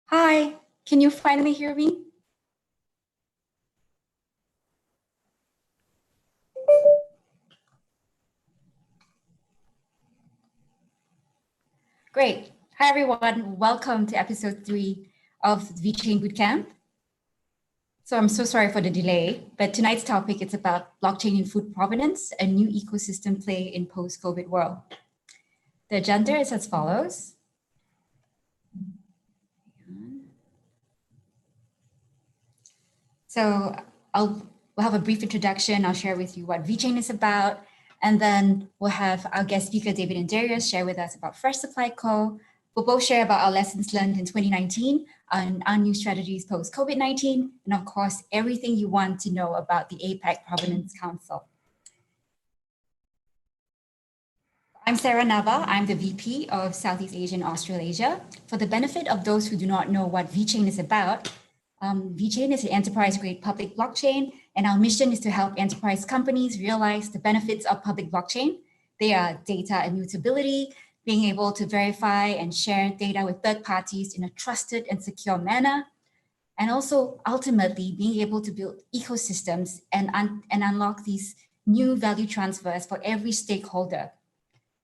Hi, can you finally hear me? Great. Hi, everyone. Welcome to episode 3 of VChain Bootcamp. So I'm so sorry for the delay, but tonight's topic is about blockchain in food provenance, a new ecosystem play in post-COVID world. The agenda is as follows. So we'll have a brief introduction. I'll share with you what VChain is about. And then we'll have our guest speaker, David and Darius, share with us about Fresh Supply Co. We'll both share about our lessons learned in 2019 and our new strategies post-COVID-19. And of course, everything you want to know about the APAC Provenance Council. I'm Sarah Nava. I'm the VP of Southeast Asia and Australasia. For the benefit of those who do not know what VChain is about, VChain is an enterprise-grade public blockchain, and our mission is to help enterprise companies realize the benefits of public blockchain. They are data immutability, being able to verify and share data with third parties in a trusted and secure manner, and also ultimately being able to build ecosystems and unlock these new value transfers for every stakeholder.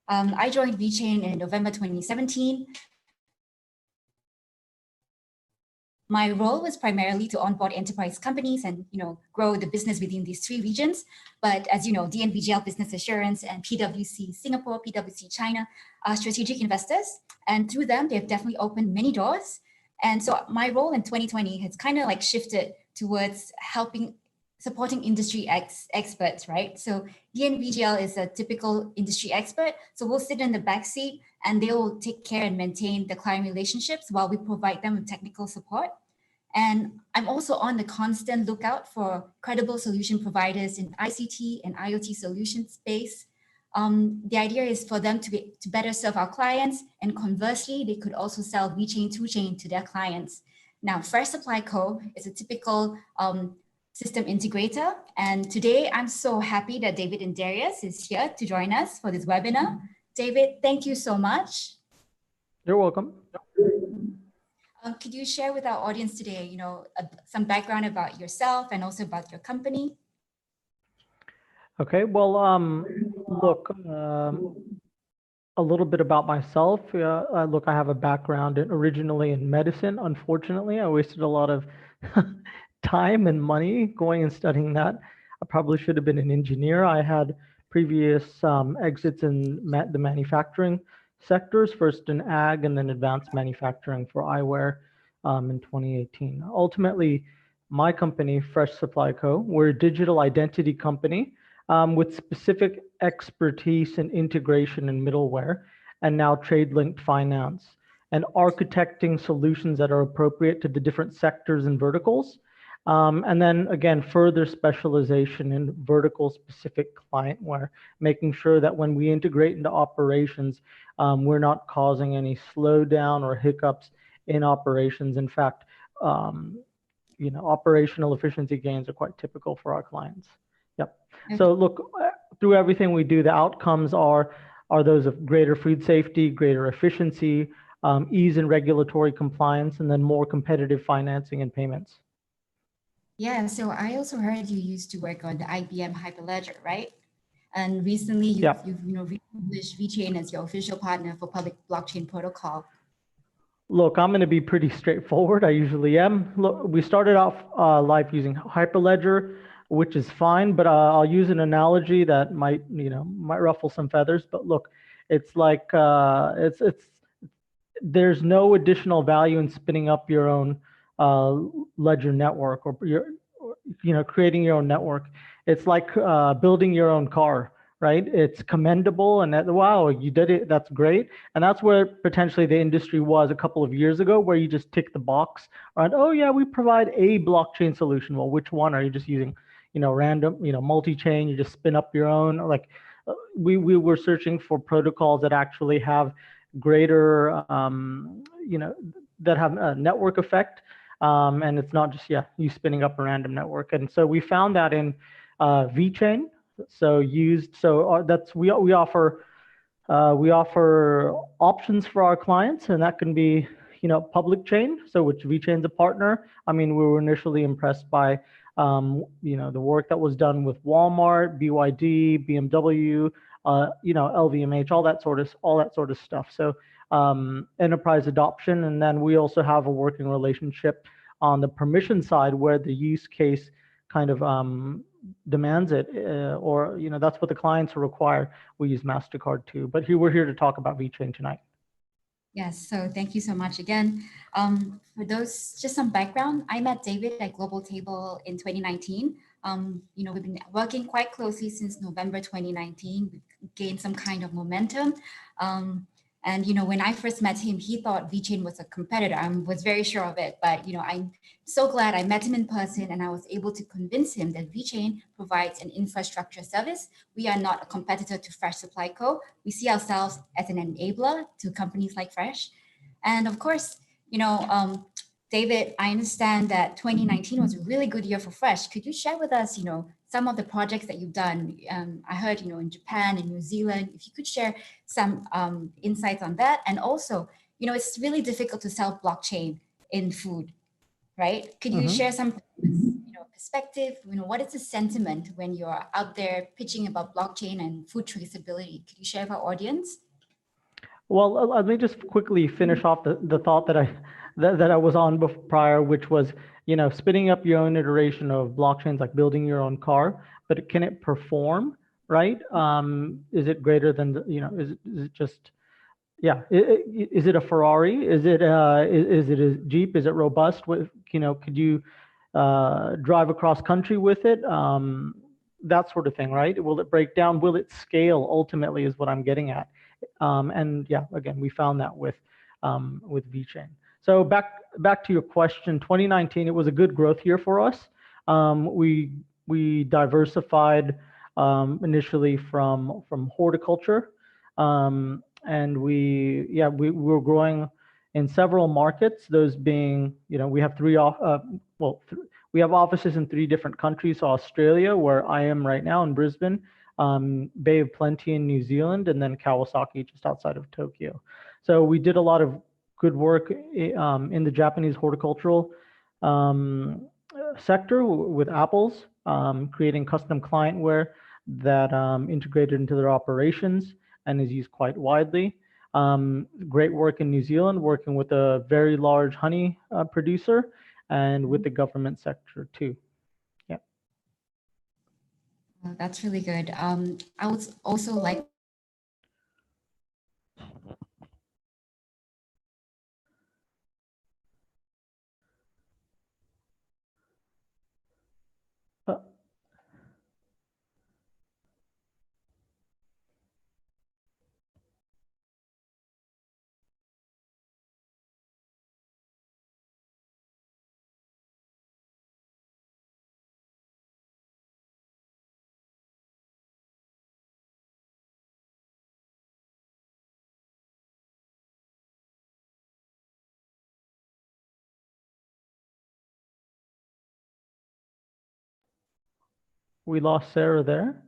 I joined VChain in November 2017. My role was primarily to onboard enterprise companies and grow the business within these 3 regions. But as you know, DNVGL Business Assurance and PwC Singapore, PwC China are strategic investors. And through them, they've definitely opened many doors. And so my role in 2020 has kind of like shifted towards supporting industry experts, right? So DNVGL is a typical industry expert. So we'll sit in the back seat and they will take care and maintain the client relationships while we provide them with technical support. And I'm also on the constant lookout for credible solution providers in ICT and IoT solution space. The idea is for them to better serve our clients, and conversely, they could also sell VChain 2Chain to their clients. Now, Fresh Supply Co. is a typical system integrator. And today I'm so happy that David and Darius is here to join us for this webinar. David, thank you so much. You're welcome. Could you share with our audience today, some background about yourself and also about your company? Okay, well, look, a little bit about myself. Look, I have a background originally in medicine. Unfortunately, I wasted a lot of time and money going and studying that. I probably should have been an engineer. I had previous exits in the manufacturing sectors, first in ag and then advanced manufacturing for eyewear in 2018. Ultimately, my company, Fresh Supply Co., we're a digital identity company with specific expertise in integration and middleware, and now trade-linked finance, and architecting solutions that are appropriate to the different sectors and verticals. And then again, further specialization in vertical specific clientware, making sure that when we integrate into operations, we're not causing any slowdown or hiccups in operations. In fact, operational efficiency gains are quite typical for our clients. Yep. Okay. So look, through everything we do, the outcomes are those of greater food safety, greater efficiency, ease in regulatory compliance, and then more competitive financing and payments. Yeah, so I also heard you used to work on the IBM Hyperledger, right? And recently you've republished VChain as your official partner for public blockchain protocol. Look, I'm going to be pretty straightforward. I usually am. Look, we started off live using Hyperledger, which is fine, but I'll use an analogy that might ruffle some feathers. But look, it's like there's no additional value in spinning up your own ledger network or creating your own network. It's like building your own car, right? It's commendable, and that, wow, you did it, that's great. And that's where potentially the industry was a couple of years ago, where you just tick the box around, oh yeah, we provide a blockchain solution. Well, which one? Are you just using, random, multi-chain, you just spin up your own? Like, we were searching for protocols that actually have greater, that have a network effect. And it's not just, you spinning up a random network. And so we found that in VeChain. That's we offer options for our clients, and that can be public chain, so which VeChain's a partner. I mean, we were initially impressed by the work that was done with Walmart, BYD, BMW, LVMH, all that sort of stuff. So enterprise adoption, and then we also have a working relationship on the permission side, where the use case kind of demands it, or that's what the clients require. We use MasterCard too, but we're here to talk about VeChain tonight. Yes, so thank you so much again. For those, just some background, I met David at Global Table in 2019. We've been working quite closely since November 2019. We've gained some kind of momentum. And when I first met him, he thought VeChain was a competitor. I was very sure of it, but I'm so glad I met him in person, and I was able to convince him that VeChain provides an infrastructure service. We are not a competitor to Fresh Supply Co. We see ourselves as an enabler to companies like Fresh. And of course, David, I understand that 2019 was a really good year for Fresh. Could you share with us, some of the projects that you've done? I heard, in Japan and New Zealand. If you could share some insights on that. And also, it's really difficult to sell blockchain in food, right? Could you share some perspective? What is the sentiment when you're out there pitching about blockchain and food traceability? Could you share with our audience? Well, let me just quickly finish off the thought that I was on prior, which was, spinning up your own iteration of blockchains, like building your own car, but can it perform, right? Is it greater than is it just, is it a Ferrari? Is it a Jeep? Is it robust? With, could you drive across country with it? That sort of thing, right? Will it break down? Will it scale? Ultimately, is what I'm getting at. And yeah, again, we found that with VeChain. So back to your question, 2019, it was a good growth year for us. We diversified initially from horticulture, and we were growing in several markets. Those being, we have we have offices in 3 different countries: so Australia, where I am right now in Brisbane, Bay of Plenty in New Zealand, and then Kawasaki just outside of Tokyo. So we did a lot of good work in the Japanese horticultural sector with apples, creating custom clientware that integrated into their operations and is used quite widely. Great work in New Zealand, working with a very large honey producer, and with the government sector too. Yeah. That's really good. I would also like Uh, we lost Sarah there.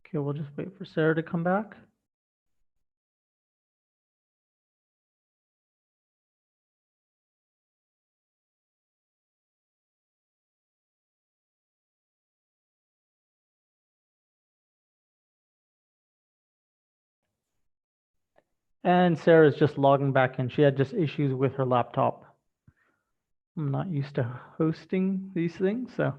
Okay, we'll just wait for Sarah to come back. And Sarah's just logging back in. She had just issues with her laptop. I'm not used to hosting these things, so.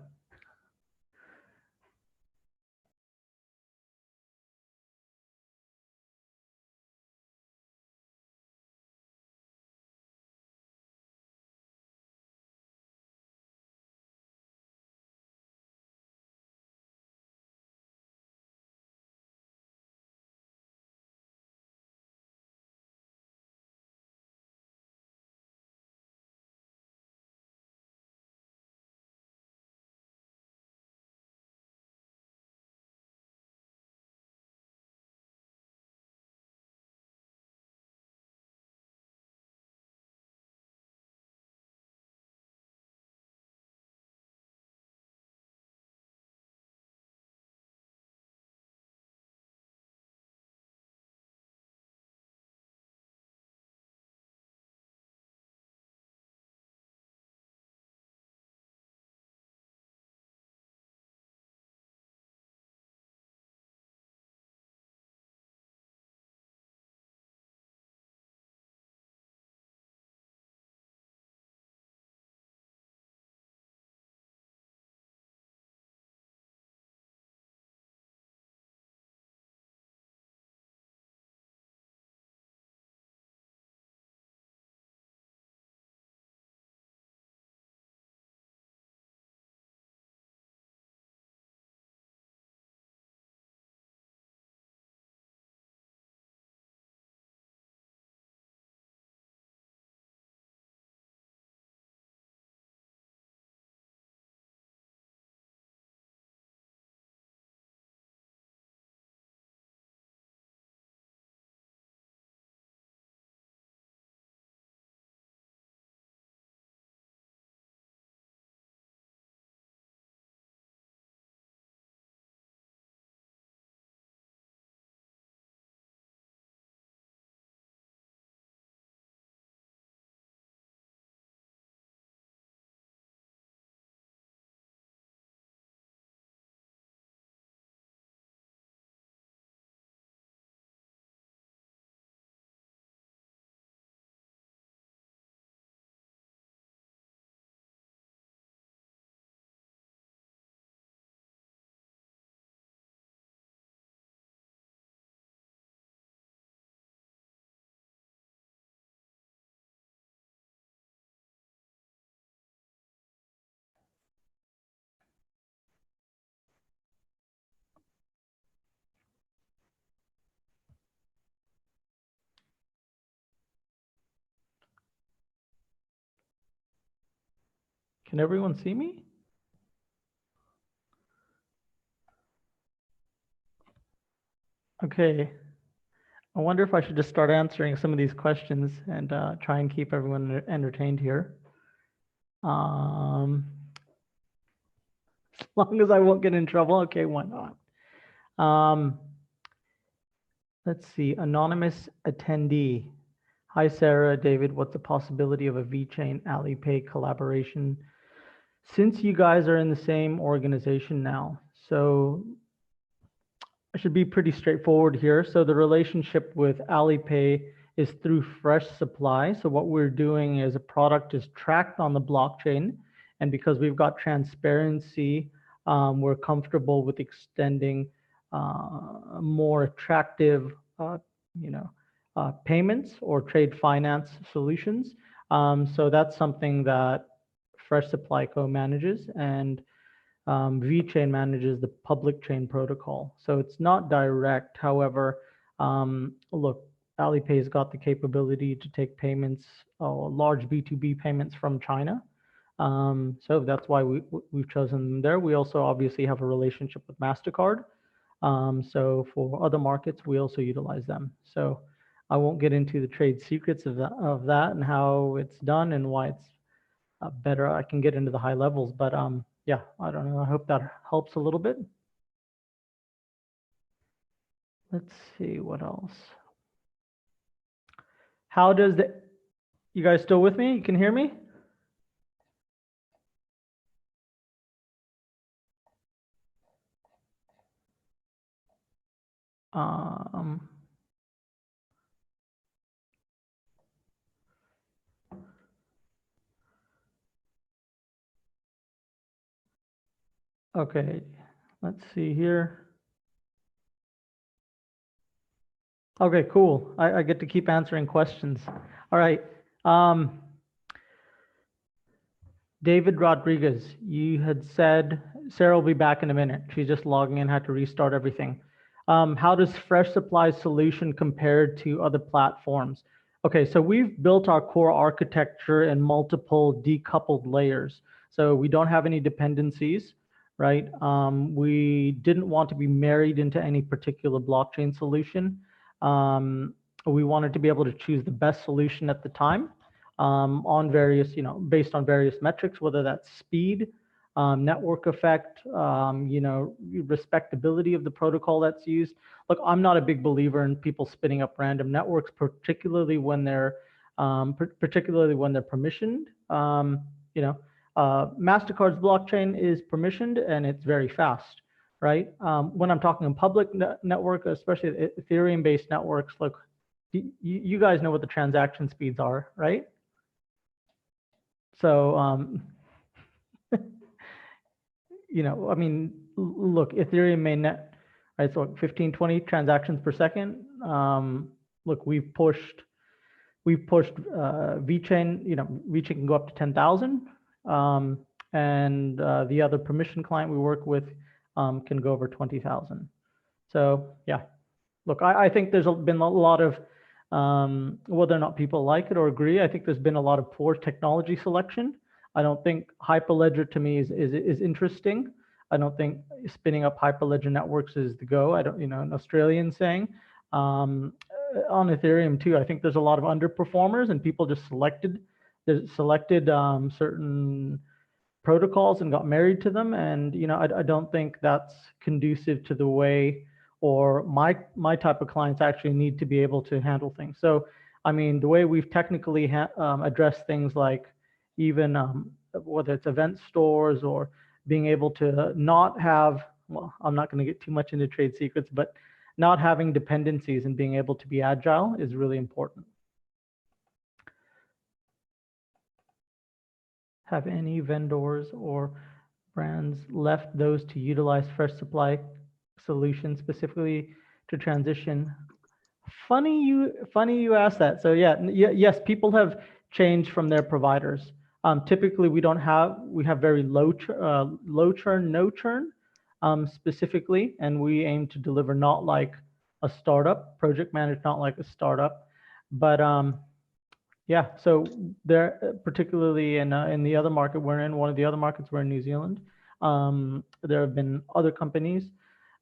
Can everyone see me? Okay. I wonder if I should just start answering some of these questions and try and keep everyone entertained here. As long as I won't get in trouble, okay, why not? Let's see, anonymous attendee. Hi, Sarah, David, what's the possibility of a VeChain Alipay collaboration since you guys are in the same organization now? So I should be pretty straightforward here. So the relationship with Alipay is through fresh supply. So what we're doing is a product is tracked on the blockchain. And because we've got transparency, we're comfortable with extending more attractive, payments or trade finance solutions. So that's something that Fresh Supply Co manages, and VeChain manages the public chain protocol. So it's not direct. However, look, Alipay's got the capability to take payments, large B2B payments from China. So that's why we've chosen them there. We also obviously have a relationship with MasterCard. So for other markets, we also utilize them. So I won't get into the trade secrets of that and how it's done and why it's better. I can get into the high levels, but yeah, I don't know. I hope that helps a little bit. Let's see what else. How does you guys still with me? You can hear me? Okay, let's see here. Okay, cool. I get to keep answering questions. All right. David Rodriguez, you had said Sarah will be back in a minute. She's just logging in, had to restart everything. How does Fresh Supply's solution compare to other platforms? Okay, so we've built our core architecture in multiple decoupled layers. So we don't have any dependencies, right? We didn't want to be married into any particular blockchain solution. We wanted to be able to choose the best solution at the time. On various, based on various metrics, whether that's speed, network effect, respectability of the protocol that's used. Look, I'm not a big believer in people spinning up random networks, particularly when they're permissioned. Mastercard's blockchain is permissioned and it's very fast, right? When I'm talking in public network, especially Ethereum-based networks, look, you guys know what the transaction speeds are, right? So, I mean, look, Ethereum mainnet, right? So 15, 20 transactions per second. Look, we've pushed VeChain, VeChain can go up to 10,000. And the other permission client we work with can go over 20,000. So yeah, look, I think there's been a lot of, whether or not people like it or agree, I think there's been a lot of poor technology selection. I don't think Hyperledger to me is interesting. I don't think spinning up Hyperledger networks is the go. I don't, an Australian saying. On Ethereum too, I think there's a lot of underperformers and people just selected certain protocols and got married to them. And, I don't think that's conducive to the way or my type of clients actually need to be able to handle things. So, I mean, the way we've technically addressed things like even whether it's event stores or being able to not have, well, I'm not going to get too much into trade secrets, but not having dependencies and being able to be agile is really important. Have any vendors or brands left those to utilize Fresh Supply solutions specifically to transition? Funny you asked that. So yeah, yes, people have changed from their providers. Typically, we have very low churn, no churn, specifically, and we aim to deliver not like a startup, project managed not like a startup, but Yeah, so there, particularly in the other market we're in, one of the other markets we're in New Zealand, there have been other companies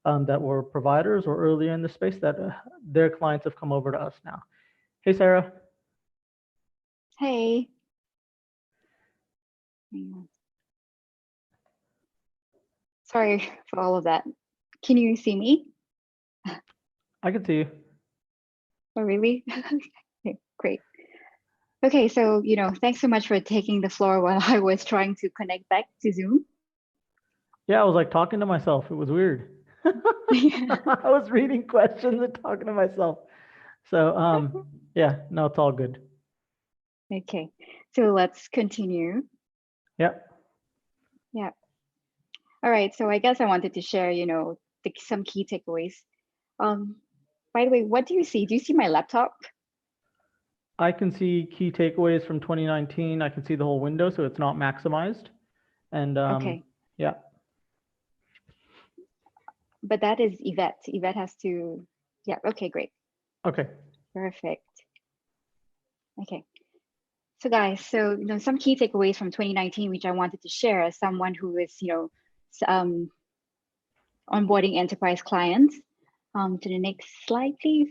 that were providers or earlier in the space that their clients have come over to us now. Hey, Sarah. Hey. Hang on. Sorry for all of that. Can you see me? I can see you. Oh, really? Okay, great. Okay, so, thanks so much for taking the floor while I was trying to connect back to Zoom. Yeah, I was like talking to myself. It was weird. I was reading questions and talking to myself. So, yeah, no, it's all good. Okay, so let's continue. Yeah. Yeah. All right, so I guess I wanted to share, some key takeaways. By the way, what do you see? Do you see my laptop? I can see key takeaways from 2019. I can see the whole window, so it's not maximized. And Okay. yeah. But that is Yvette. Yvette has to, yeah, okay, great. Okay. Perfect. Okay. So guys, some key takeaways from 2019, which I wanted to share as someone who is, onboarding enterprise clients. To the next slide, please.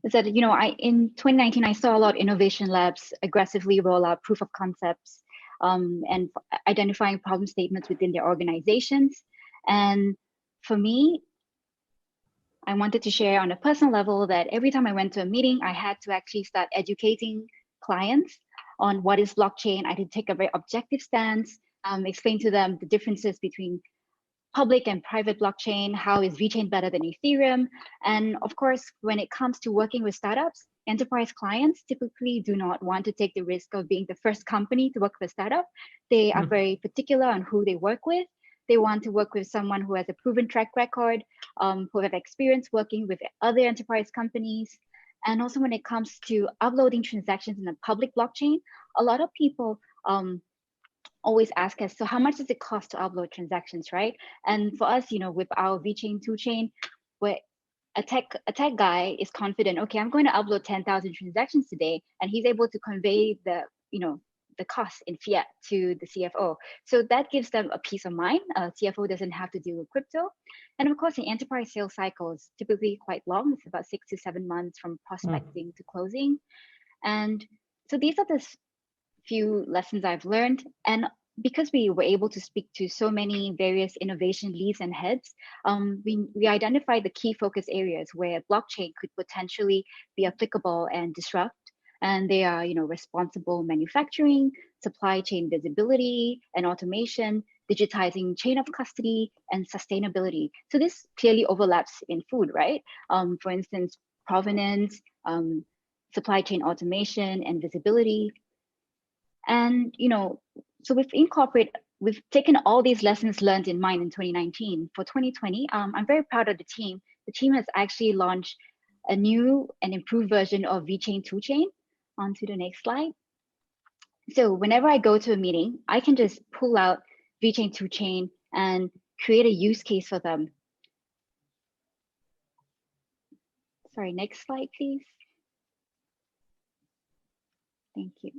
Is that, in 2019, I saw a lot of innovation labs aggressively roll out proof of concepts and identifying problem statements within their organizations. And for me, I wanted to share on a personal level that every time I went to a meeting, I had to actually start educating clients on what is blockchain. I did take a very objective stance, explain to them the differences between public and private blockchain, how is VeChain better than Ethereum? And of course, when it comes to working with startups, enterprise clients typically do not want to take the risk of being the first company to work with a startup. They are very particular on who they work with. They want to work with someone who has a proven track record, who have experience working with other enterprise companies. And also when it comes to uploading transactions in a public blockchain, a lot of people always ask us, so how much does it cost to upload transactions, right? And for us, with our VeChain 2Chain, where a tech guy is confident, okay, I'm going to upload 10,000 transactions today, and he's able to convey the cost in fiat to the CFO. So that gives them a peace of mind. CFO doesn't have to deal with crypto. And of course, the enterprise sales cycle is typically quite long. It's about 6 to 7 months from prospecting to closing. And so these are the few lessons I've learned. And because we were able to speak to so many various innovation leads and heads, we identified the key focus areas where blockchain could potentially be applicable and disrupt. And they are, responsible manufacturing, supply chain visibility and automation, digitizing chain of custody, and sustainability. So this clearly overlaps in food, right? For instance, provenance, supply chain automation and visibility. And, so we've taken all these lessons learned in mind in 2019. For 2020, I'm very proud of the team. The team has actually launched a new and improved version of VeChain 2Chain. On to the next slide. So whenever I go to a meeting, I can just pull out VeChain 2Chain and create a use case for them. Sorry, next slide, please. Thank you.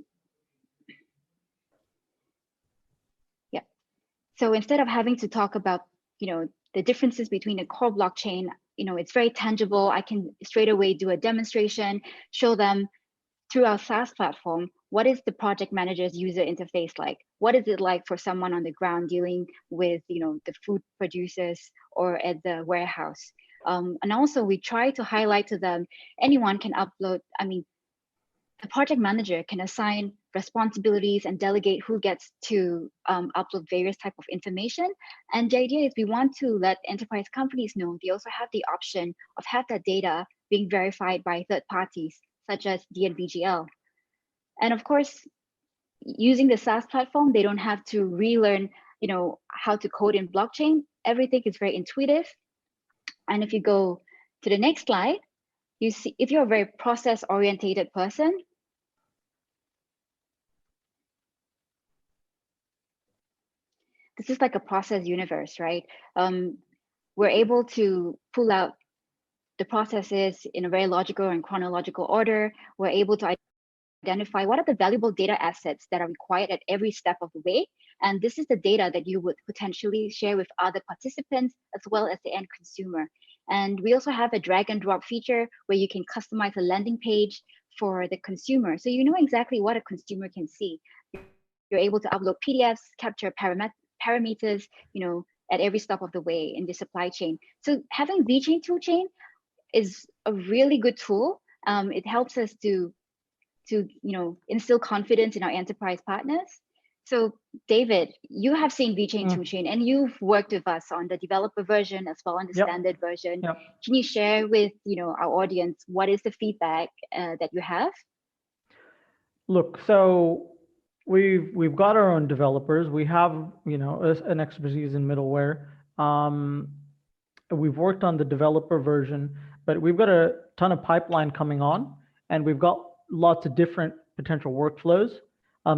So instead of having to talk about, the differences between a core blockchain, it's very tangible. I can straight away do a demonstration, show them through our SaaS platform, what is the project manager's user interface like? What is it like for someone on the ground dealing with, the food producers or at the warehouse? And also we try to highlight to them, anyone can upload, the project manager can assign responsibilities and delegate who gets to upload various type of information. And the idea is we want to let enterprise companies know they also have the option of have that data being verified by third parties, such as DNVGL. And of course, using the SaaS platform, they don't have to relearn, how to code in blockchain. Everything is very intuitive. And if you go to the next slide, you see, if you're a very process-orientated person, this is like a process universe, right? We're able to pull out the processes in a very logical and chronological order. We're able to identify what are the valuable data assets that are required at every step of the way. And this is the data that you would potentially share with other participants as well as the end consumer. And we also have a drag and drop feature where you can customize a landing page for the consumer. So you know exactly what a consumer can see. You're able to upload PDFs, capture parameters, at every step of the way in the supply chain. So having VChain toolchain is a really good tool. It helps us to instill confidence in our enterprise partners. So David, you have seen VChain toolchain and you've worked with us on the developer version as well on the standard version. Can you share with our audience what is the feedback that you have? Look, so we've got our own developers. We have an expertise in middleware. We've worked on the developer version, but we've got a ton of pipeline coming on, and we've got lots of different potential workflows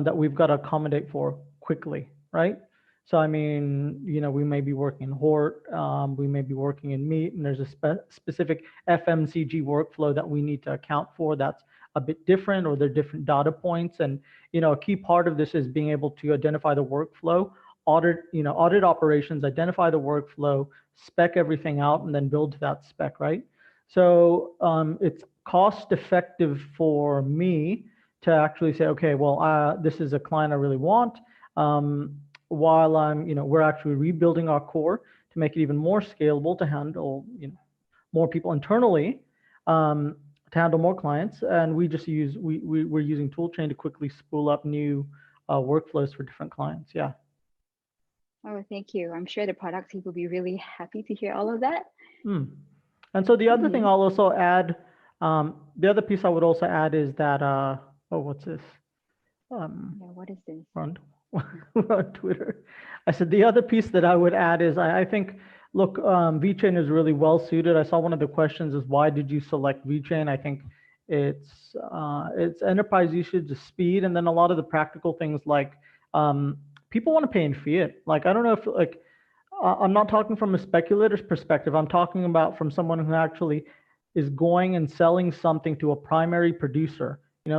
that we've got to accommodate for quickly, right? So I mean, we may be working in Hort, we may be working in Meat, and there's a specific FMCG workflow that we need to account for that's a bit different, or they're different data points. And a key part of this is being able to identify the workflow, audit operations, identify the workflow, spec everything out, and then build to that spec, right? So it's cost effective for me to actually say, okay, well, this is a client I really want. While we're actually rebuilding our core to make it even more scalable to handle, more people internally, to handle more clients. And we're using toolchain to quickly spool up new workflows for different clients. Yeah. Oh, thank you. I'm sure the product team will be really happy to hear all of that. And so the other thing I'll also add, the other piece I would also add is that, what's this? Yeah, what is this? On Twitter. I said the other piece that I would add is I think, look, VChain is really well suited. I saw one of the questions is why did you select VChain? I think it's enterprise usage, the speed, and then a lot of the practical things like people want to pay in fiat. Like, I don't know if I'm not talking from a speculator's perspective. I'm talking about from someone who actually is going and selling something to a primary producer.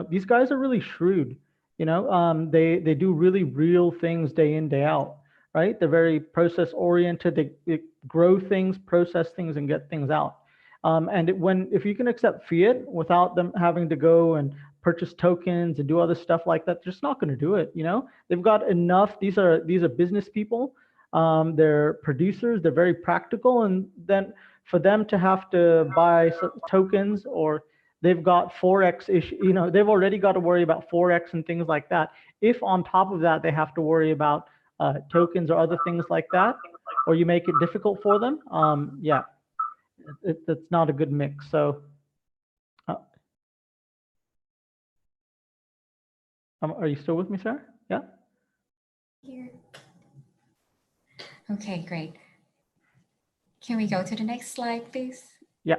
These guys are really shrewd. They do really real things day in, day out, right? They're very process oriented. They grow things, process things, and get things out. And if you can accept fiat without them having to go and purchase tokens and do other stuff like that, they're just not going to do it. They've got enough. These are business people. They're producers. They're very practical. And then for them to have to buy tokens, or they've got Forex issue, they've already got to worry about Forex and things like that. If on top of that, they have to worry about tokens or other things like that, or you make it difficult for them, yeah, it's not a good mix. So are you still with me, sir? Yeah. Here. Okay, great. Can we go to the next slide, please? Yeah.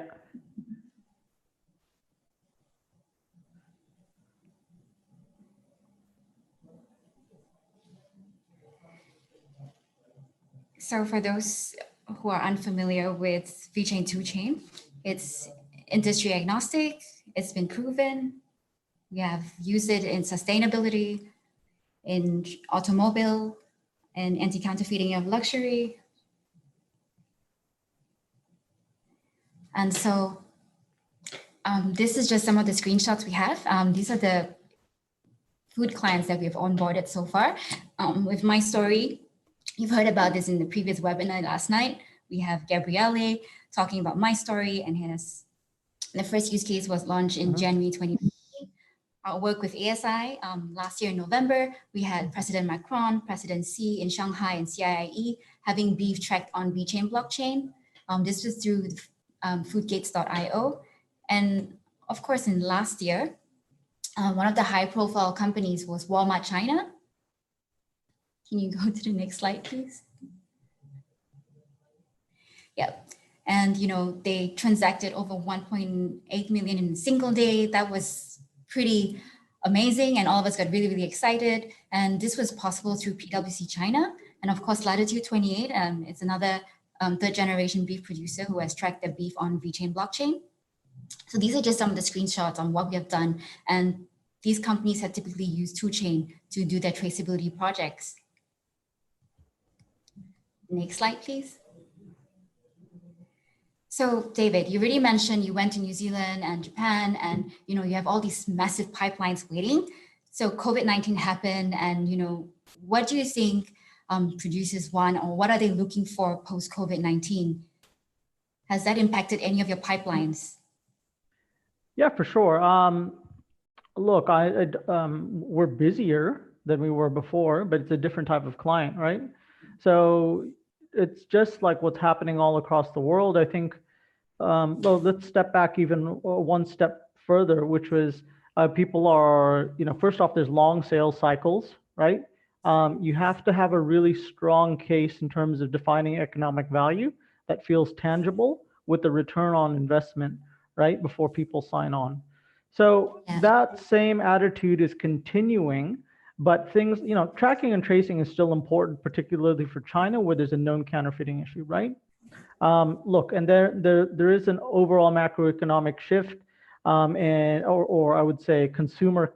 So for those who are unfamiliar with VChain toolchain, it's industry agnostic. It's been proven. We have used it in sustainability, in automobile, and anti-counterfeiting of luxury. And so this is just some of the screenshots we have. These are the food clients that we've onboarded so far. With My Story, you've heard about this in the previous webinar last night. We have Gabriele talking about My Story, and the first use case was launched in January 2015. Our work with ASI last year in November, we had President Macron, President Xi in Shanghai and CIIE having beef tracked on VChain blockchain. This was through foodgates.io. And of course, in last year, one of the high profile companies was Walmart China. Can you go to the next slide, please? Yep. And they transacted over 1.8 million in a single day. That was pretty amazing, and all of us got really, really excited. And this was possible through PwC China. And of course, Latitude 28, it's another third generation beef producer who has tracked their beef on VeChain blockchain. So these are just some of the screenshots on what we have done. And these companies have typically used TrueChain to do their traceability projects. Next slide, please. So David, you already mentioned you went to New Zealand and Japan, and you have all these massive pipelines waiting. So COVID-19 happened, and what do you think producers want, or what are they looking for post COVID-19? Has that impacted any of your pipelines? Yeah, for sure. Look, we're busier than we were before, but it's a different type of client, right? So it's just like what's happening all across the world. I think, well, let's step back even one step further, which was people are, first off, there's long sales cycles, right? You have to have a really strong case in terms of defining economic value that feels tangible with the return on investment, right, before people sign on. So that same attitude is continuing, but things, tracking and tracing is still important, particularly for China, where there's a known counterfeiting issue, right? Look, and there is an overall macroeconomic shift, or I would say consumer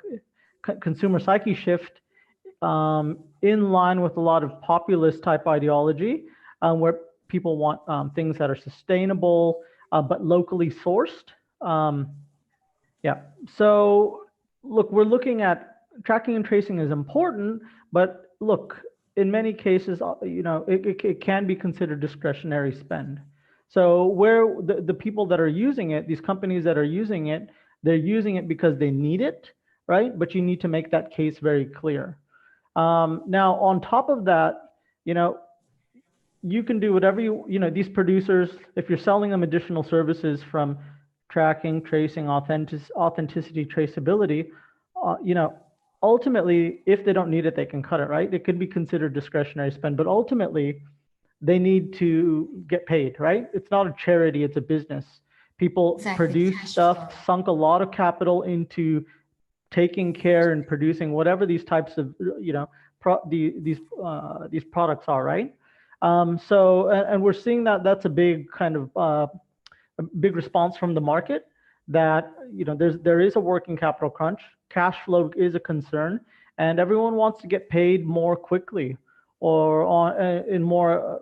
psyche shift, in line with a lot of populist type ideology, where people want things that are sustainable, but locally sourced. Yeah. So look, we're looking at tracking and tracing is important, but look, in many cases, it can be considered discretionary spend. So where the people that are using it, these companies that are using it, they're using it because they need it, right? But you need to make that case very clear. Now, on top of that, you can do whatever these producers, if you're selling them additional services from tracking, tracing, authenticity, traceability, ultimately, if they don't need it, they can cut it, right? It could be considered discretionary spend, but ultimately, they need to get paid, right? It's not a charity, it's a business. People produce stuff, sunk a lot of capital into taking care and producing whatever these types of, these products are, right? So, and we're seeing that that's a big kind of, a big response from the market, that there is a working capital crunch, cash flow is a concern, and everyone wants to get paid more quickly, or in more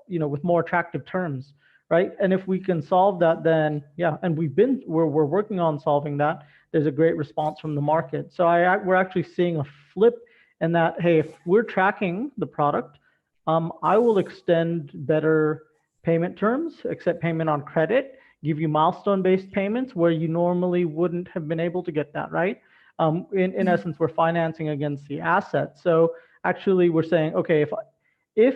with more attractive terms, right? And if we can solve that, then yeah, and we're working on solving that. There's a great response from the market. So we're actually seeing a flip in that, hey, if we're tracking the product, I will extend better payment terms, accept payment on credit, give you milestone-based payments where you normally wouldn't have been able to get that, right? In essence, we're financing against the asset. So actually, we're saying, okay, if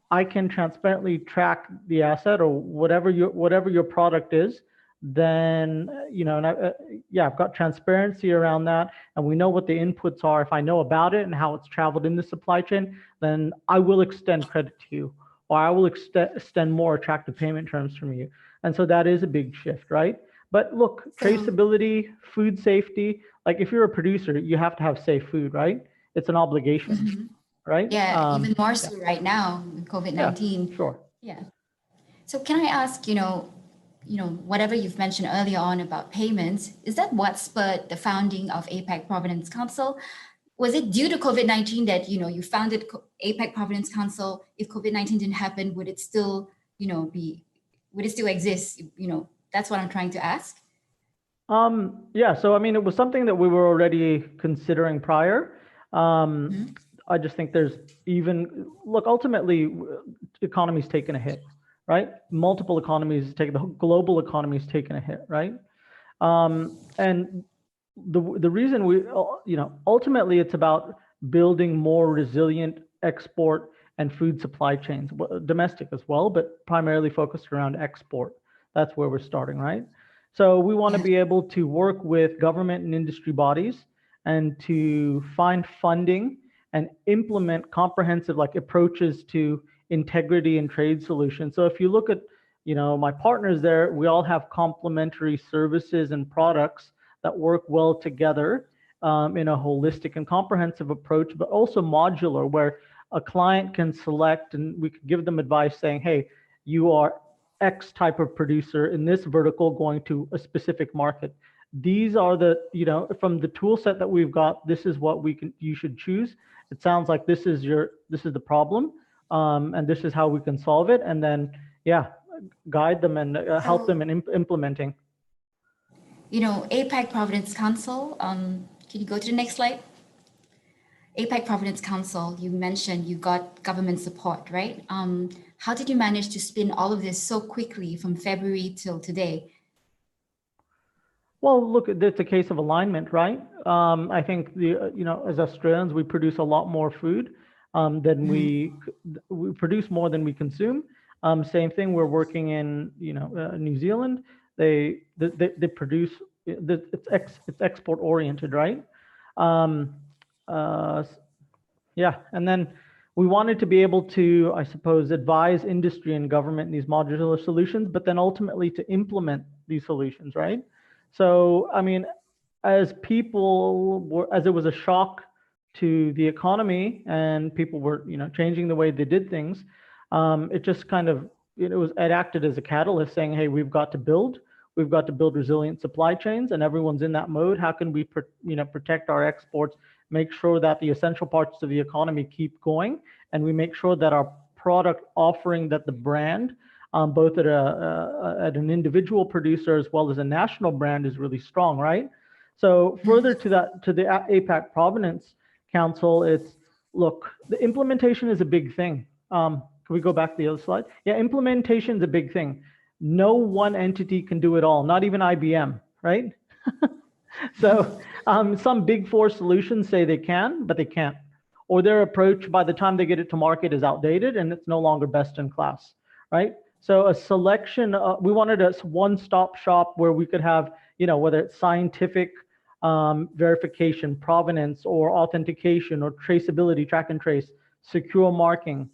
I can transparently track the asset or whatever your product is, then I've got transparency around that, and we know what the inputs are. If I know about it and how it's traveled in the supply chain, then I will extend credit to you, or I will extend more attractive payment terms from you. And so that is a big shift, right? But look, traceability, food safety, like if you're a producer, you have to have safe food, right? It's an obligation, right? Yeah, even more so right now with COVID-19. Yeah, sure. Yeah. So can I ask, whatever you've mentioned earlier on about payments, is that what spurred the founding of APAC Provenance Council? Was it due to COVID-19 that, you founded APAC Provenance Council? If COVID-19 didn't happen, would it still, would it still exist? That's what I'm trying to ask. Yeah, so I mean, it was something that we were already considering prior. I just think there's look, ultimately, economy's taken a hit, right? Multiple economies the global economy's taken a hit, right? And the reason ultimately it's about building more resilient export and food supply chains, domestic as well, but primarily focused around export. That's where we're starting, right? So we want to be able to work with government and industry bodies and to find funding and implement comprehensive approaches to integrity and trade solutions. So if you look at, my partners there, we all have complementary services and products that work well together in a holistic and comprehensive approach, but also modular, where a client can select and we could give them advice saying, hey, you are X type of producer in this vertical going to a specific market. These are the, from the tool set that we've got, this is what you should choose. It sounds like this is the problem, and this is how we can solve it. And then, yeah, guide them and help them in implementing. APAC Provenance Council, can you go to the next slide? APAC Provenance Council, you mentioned you got government support, right? How did you manage to spin all of this so quickly from February till today? Well, look, it's a case of alignment, right? I think as Australians, we produce a lot more food than we produce more than we consume. Same thing. We're working in New Zealand. They produce. It's export oriented, right? Yeah, and then we wanted to be able to, I suppose, advise industry and government in these modular solutions, but then ultimately to implement these solutions, right? So, I mean, as it was a shock to the economy and people were, changing the way they did things, it just kind of, it acted as a catalyst saying, hey, we've got to build resilient supply chains, and everyone's in that mode. How can we, protect our exports, make sure that the essential parts of the economy keep going, and we make sure that our product offering, that the brand, both at an individual producer as well as a national brand, is really strong, right? So further to the APAC Provenance Council, look, the implementation is a big thing. Can we go back to the other slide? Yeah, implementation is a big thing. No one entity can do it all, not even IBM, right? So some big four solutions say they can, but they can't. Or their approach by the time they get it to market is outdated and it's no longer best in class, right? So a selection, we wanted a one-stop shop where we could have, whether it's scientific verification, provenance, or authentication, or traceability, track and trace, secure marking,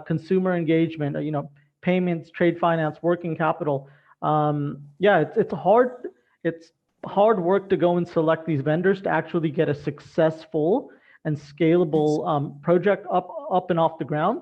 consumer engagement, payments, trade finance, working capital. Yeah, it's hard work to go and select these vendors to actually get a successful and scalable project up and off the ground.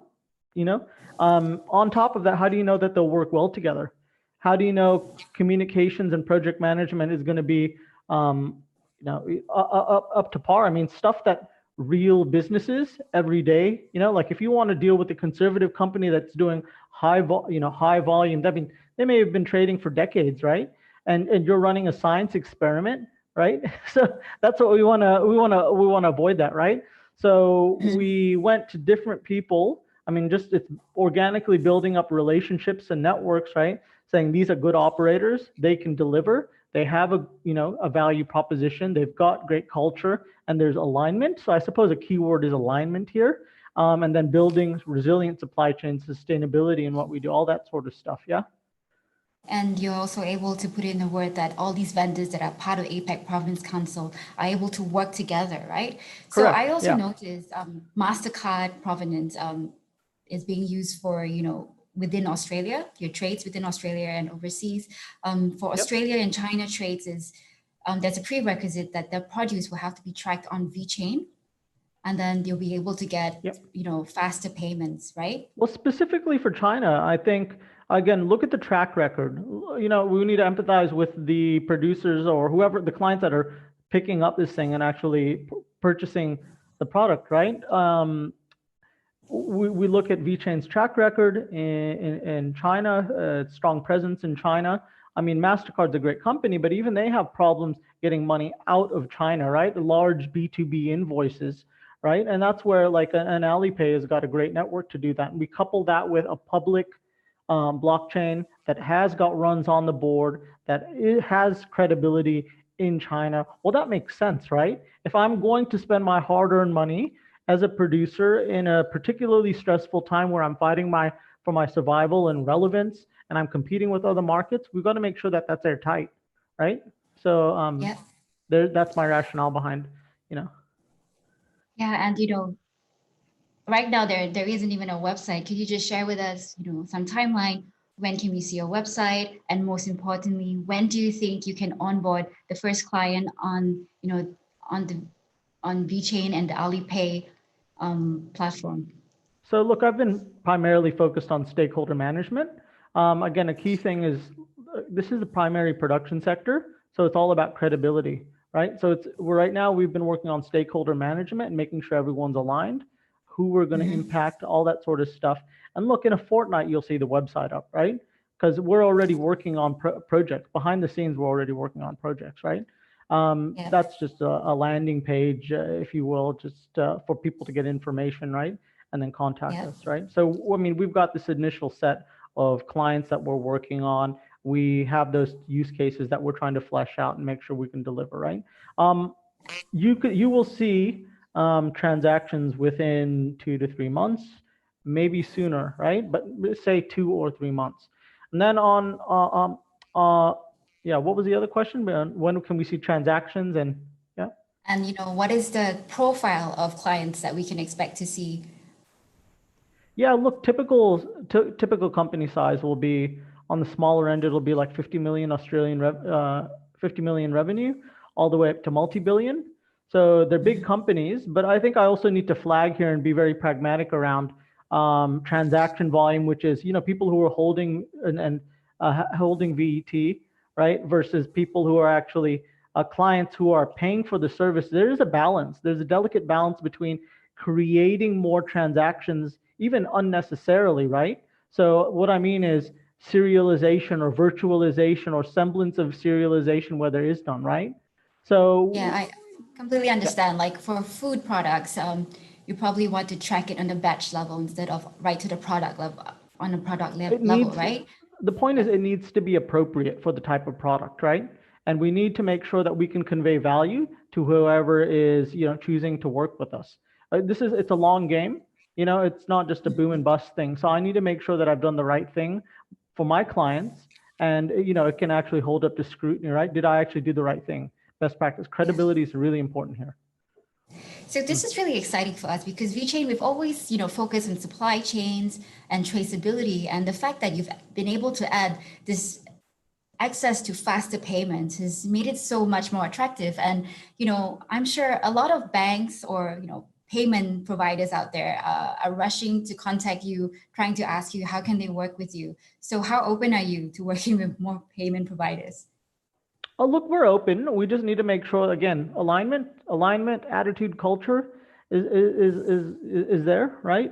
On top of that, how do you know that they'll work well together? How do you know communications and project management is going to be up to par? I mean, stuff that real businesses every day, like if you want to deal with a conservative company that's doing high volume, I mean, they may have been trading for decades, right? And you're running a science experiment, right? So that's what we want to avoid that, right? So we went to different people. I mean, it's organically building up relationships and networks, right? Saying these are good operators, they can deliver, they have a value proposition, they've got great culture, and there's alignment. So I suppose a key word is alignment here. And then building resilient supply chain, sustainability, and what we do, all that sort of stuff, yeah? And you're also able to put in the word that all these vendors that are part of APAC Province Council are able to work together, right? Correct. So I also noticed MasterCard Provenance is being used for, within Australia, your trades within Australia and overseas. For Australia and China trades there's a prerequisite that the produce will have to be tracked on VeChain, and then you'll be able to get, faster payments, right? Well, specifically for China, I think, again, look at the track record. We need to empathize with the producers or whoever, the clients that are picking up this thing and actually purchasing the product, right? We look at VeChain's track record in China, strong presence in China. I mean, MasterCard's a great company, but even they have problems getting money out of China, right? The large B2B invoices, right? And that's where like an Alipay has got a great network to do that. And we couple that with a public blockchain that has got runs on the board, that it has credibility in China. Well, that makes sense, right? If I'm going to spend my hard-earned money as a producer in a particularly stressful time where I'm fighting for my survival and relevance, and I'm competing with other markets, we've got to make sure that that's airtight, right? So that's my rationale behind, Yeah, and right now there isn't even a website. Could you just share with us, some timeline? When can we see your website? And most importantly, when do you think you can onboard the first client on VeChain and the Alipay platform? So look, I've been primarily focused on stakeholder management. Again, a key thing is this is the primary production sector, so it's all about credibility, right? So right now we've been working on stakeholder management and making sure everyone's aligned, who we're going to impact, all that sort of stuff. And look, in a fortnight, you'll see the website up, right? Because we're already working on projects. Behind the scenes, we're already working on projects, right? That's just a landing page, if you will, just for people to get information, right? And then contact us, right? So, I mean, we've got this initial set of clients that we're working on. We have those use cases that we're trying to flesh out and make sure we can deliver, right? You will see transactions within 2 to 3 months, maybe sooner, right? But say 2 or 3 months. And then yeah, what was the other question? When can we see transactions? And yeah. And what is the profile of clients that we can expect to see? Yeah, look, typical company size will be on the smaller end. It'll be like 50 million 50 million revenue, all the way up to multi-billion. So they're big companies, but I think I also need to flag here and be very pragmatic around transaction volume, which is people who are holding and holding VET, right, versus people who are actually clients who are paying for the service. There is a balance. There's a delicate balance between creating more transactions, even unnecessarily, right? So what I mean is serialization or virtualization or semblance of serialization where there is none, right? So yeah, I completely understand. Like for food products, you probably want to track it on the batch level instead of right to the product level, on a product level, right? The point is it needs to be appropriate for the type of product, right? And we need to make sure that we can convey value to whoever is choosing to work with us. It's a long game. It's not just a boom and bust thing. So I need to make sure that I've done the right thing for my clients, and it can actually hold up to scrutiny, right? Did I actually do the right thing? Best practice. Credibility is really important here. So this is really exciting for us because VChain, we've always, focused on supply chains and traceability, and the fact that you've been able to add this access to faster payments has made it so much more attractive. And, I'm sure a lot of banks or, payment providers out there are rushing to contact you, trying to ask you, how can they work with you? So how open are you to working with more payment providers? Oh, look, we're open. We just need to make sure, again, alignment, attitude, culture is there, right?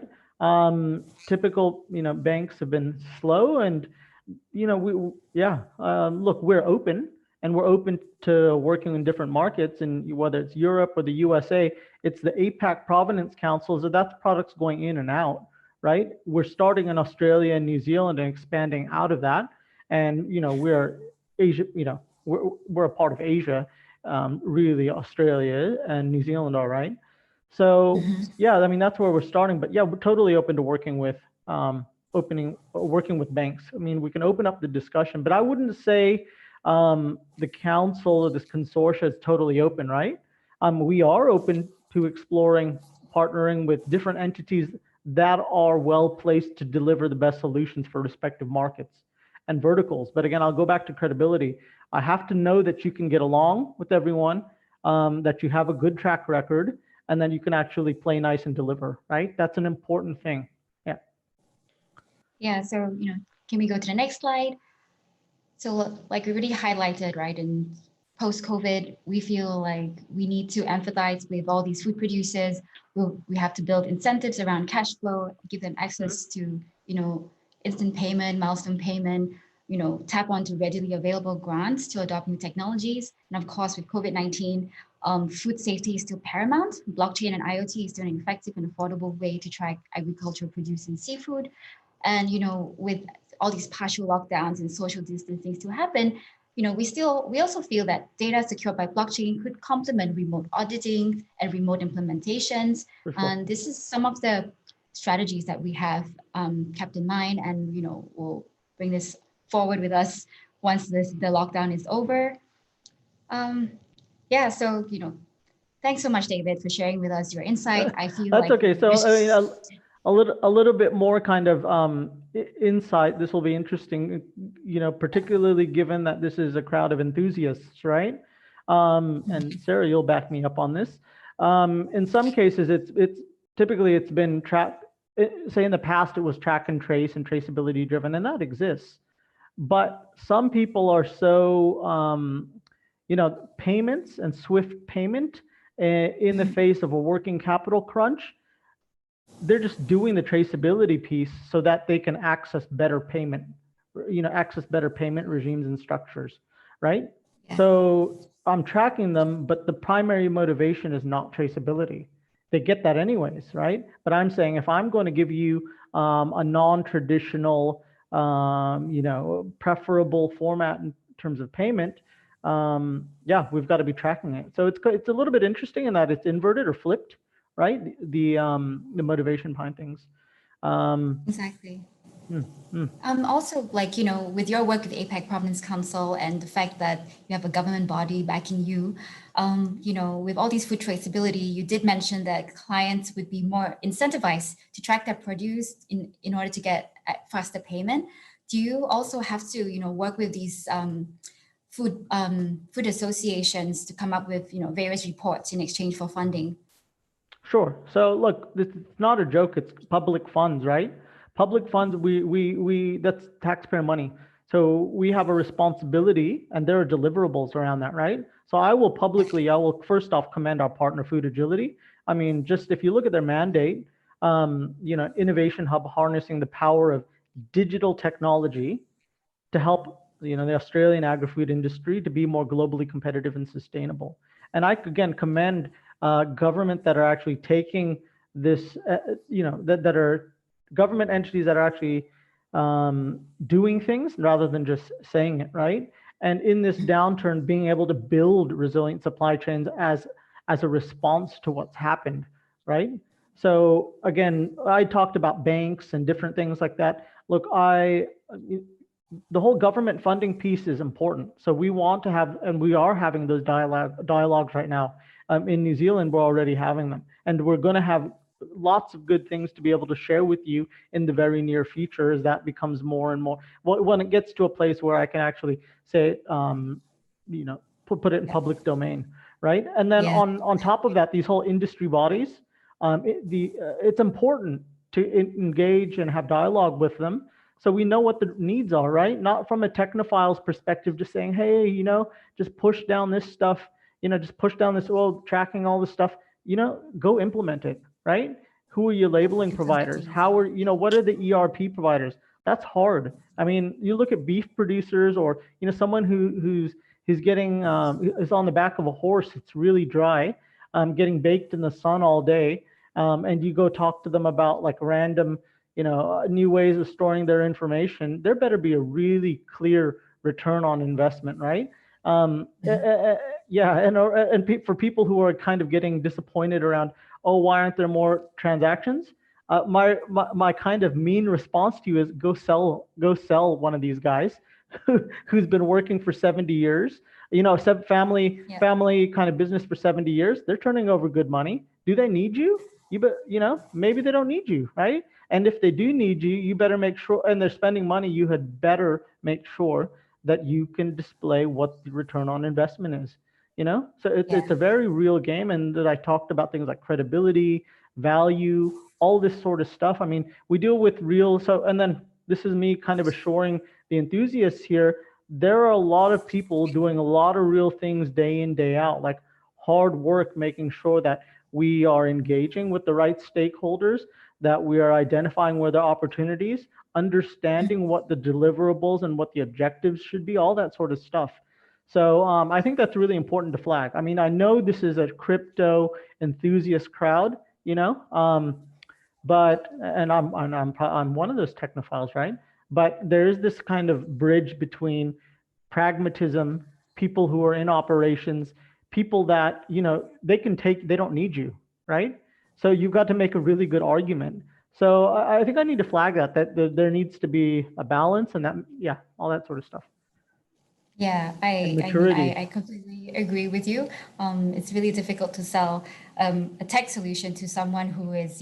Typical, banks have been slow, and look, we're open, and we're open to working in different markets, and whether it's Europe or the USA, it's the APAC Provenance Council, so that's products going in and out, right? We're starting in Australia and New Zealand and expanding out of that, and we're Asia, we're a part of Asia, really Australia and New Zealand, all right. So yeah, I mean that's where we're starting, but yeah, we're totally open to working with working with banks. I mean, we can open up the discussion, but I wouldn't say the council or this consortia is totally open, right? We are open to exploring partnering with different entities that are well placed to deliver the best solutions for respective markets and verticals. But again, I'll go back to credibility. I have to know that you can get along with everyone, that you have a good track record, and then you can actually play nice and deliver, right? That's an important thing. Yeah. Yeah, so, can we go to the next slide? So like we already highlighted, right, in post-COVID, we feel like we need to empathize with all these food producers. We have to build incentives around cash flow, give them access to, instant payment, milestone payment, tap onto readily available grants to adopt new technologies. And of course, with COVID-19, food safety is still paramount. Blockchain and IoT is still an effective and affordable way to track agricultural produce and seafood. And, with all these partial lockdowns and social distancing still happen, we also feel that data secured by blockchain could complement remote auditing and remote implementations. Sure. And this is some of the strategies that we have kept in mind, and we'll bring this forward with us once the lockdown is over. Yeah, so thanks so much, David, for sharing with us your insight. I feel that's like okay. So I mean, a little bit more kind of insight. This will be interesting, particularly given that this is a crowd of enthusiasts, right? And Sarah, you'll back me up on this. In some cases, it's typically been say in the past, it was track and trace and traceability driven, and that exists. But some people are so, payments and swift payment in the face of a working capital crunch, they're just doing the traceability piece so that they can access better payment, regimes and structures, right? Yeah. So I'm tracking them, but the primary motivation is not traceability. They get that anyways, right? But I'm saying if I'm going to give you a non-traditional, preferable format in terms of payment, we've got to be tracking it. So it's a little bit interesting in that it's inverted or flipped, right? The motivation behind things. Exactly. Also, like, with your work with APAC Provenance Council and the fact that you have a government body backing you, with all these food traceability, you did mention that clients would be more incentivized to track their produce in order to get faster payment. Do you also have to, work with these food associations to come up with, various reports in exchange for funding? Sure. So look, it's not a joke. It's public funds, right? Public funds, we that's taxpayer money. So we have a responsibility, and there are deliverables around that, right? So I will first off commend our partner Food Agility. I mean, just if you look at their mandate, innovation hub harnessing the power of digital technology to help, the Australian agri-food industry to be more globally competitive and sustainable. And I again commend government that are actually taking this, that are government entities that are actually doing things rather than just saying it, right? And in this downturn, being able to build resilient supply chains as a response to what's happened, right? So again, I talked about banks and different things like that. Look, the whole government funding piece is important. So we want to have, and we are having those dialogues right now. In New Zealand, we're already having them, and we're going to have lots of good things to be able to share with you in the very near future as that becomes more and more. When it gets to a place where I can actually say, put it in public domain, right? And then on top of that, these whole industry bodies, it's important to engage and have dialogue with them, so we know what the needs are, right? Not from a technophile's perspective, just saying, hey, just push down this stuff, just push down this, tracking all this stuff, go implement it, right? Who are your labeling providers? How are, what are the ERP providers? That's hard. I mean, you look at beef producers or, someone who's getting, is on the back of a horse, it's really dry, getting baked in the sun all day. And you go talk to them about like random, new ways of storing their information. There better be a really clear return on investment, right? And for people who are kind of getting disappointed around, why aren't there more transactions? My kind of mean response to you is go sell one of these guys who's been working for 70 years, family kind of business for 70 years. They're turning over good money. Do they need you? Maybe they don't need you, right? And if they do need you, you better make sure, and they're spending money, you had better make sure that you can display what the return on investment is, So it's a very real game. And that I talked about things like credibility, value, all this sort of stuff. I mean, we deal with and then this is me kind of assuring the enthusiasts here, there are a lot of people doing a lot of real things day in, day out, like hard work, making sure that we are engaging with the right stakeholders, that we are identifying where there are opportunities, understanding what the deliverables and what the objectives should be, all that sort of stuff. So I think that's really important to flag. I mean, I know this is a crypto enthusiast crowd, but I'm one of those technophiles, right? But there is this kind of bridge between pragmatism, people who are in operations, people that they don't need you, right? So you've got to make a really good argument. So I think I need to flag that there needs to be a balance, and that all that sort of stuff. Yeah, I completely agree with you. It's really difficult to sell a tech solution to someone who is,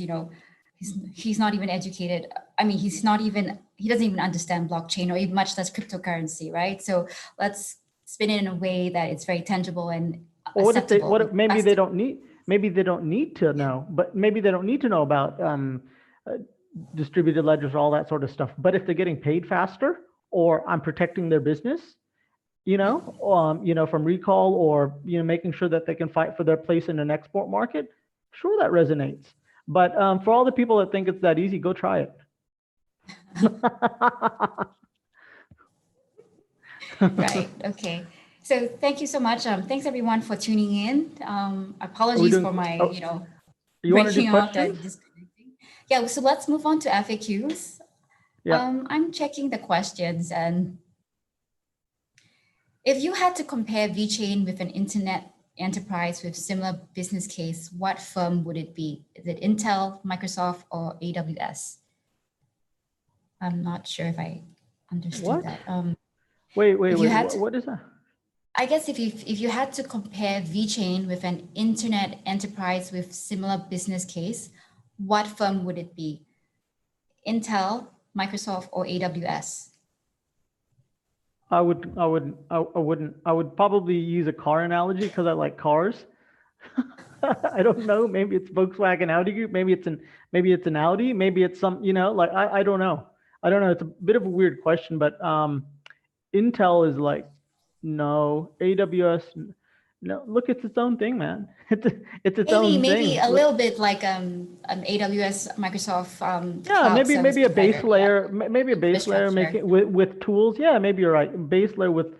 he's not even educated. I mean, he doesn't even understand blockchain or even much less cryptocurrency, right? So let's spin it in a way that it's very tangible and acceptable. Maybe they don't need to know, but maybe they don't need to know about distributed ledgers, all that sort of stuff. But if they're getting paid faster, or I'm protecting their business, from recall, or making sure that they can fight for their place in an export market, sure, that resonates. But for all the people that think it's that easy, go try it. Right. Okay. So thank you so much. Thanks everyone for tuning in. Apologies for my, you want to do breaking up and questions? disconnecting. Yeah. So let's move on to FAQs. Yeah. I'm checking the questions, and if you had to compare VeChain with an internet enterprise with similar business case, what firm would it be? Is it Intel, Microsoft, or AWS? I'm not sure if I understood What? that. Wait. What is that? I guess if you had to compare VeChain with an internet enterprise with similar business case, what firm would it be? Intel, Microsoft, or AWS? I would probably use a car analogy because I like cars. I don't know. Maybe it's Volkswagen Audi Group. Maybe it's an Audi. Maybe it's some. I don't know. It's a bit of a weird question, but Intel is like, no. AWS, no. Look, it's its own thing, man. It's its own thing. Maybe a little bit like an AWS, Microsoft. Yeah, maybe a base layer, maybe a base layer make it with tools. Yeah, maybe you're right. Base layer with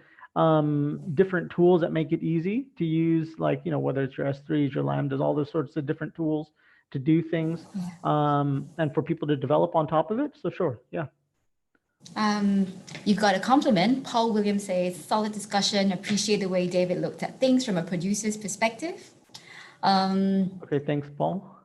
different tools that make it easy to use, like whether it's your S3s, your Lambdas, all those sorts of different tools to do things, and for people to develop on top of it. So sure, yeah. You've got a compliment. Paul Williams says, solid discussion. Appreciate the way David looked at things from a producer's perspective. Okay, thanks, Paul.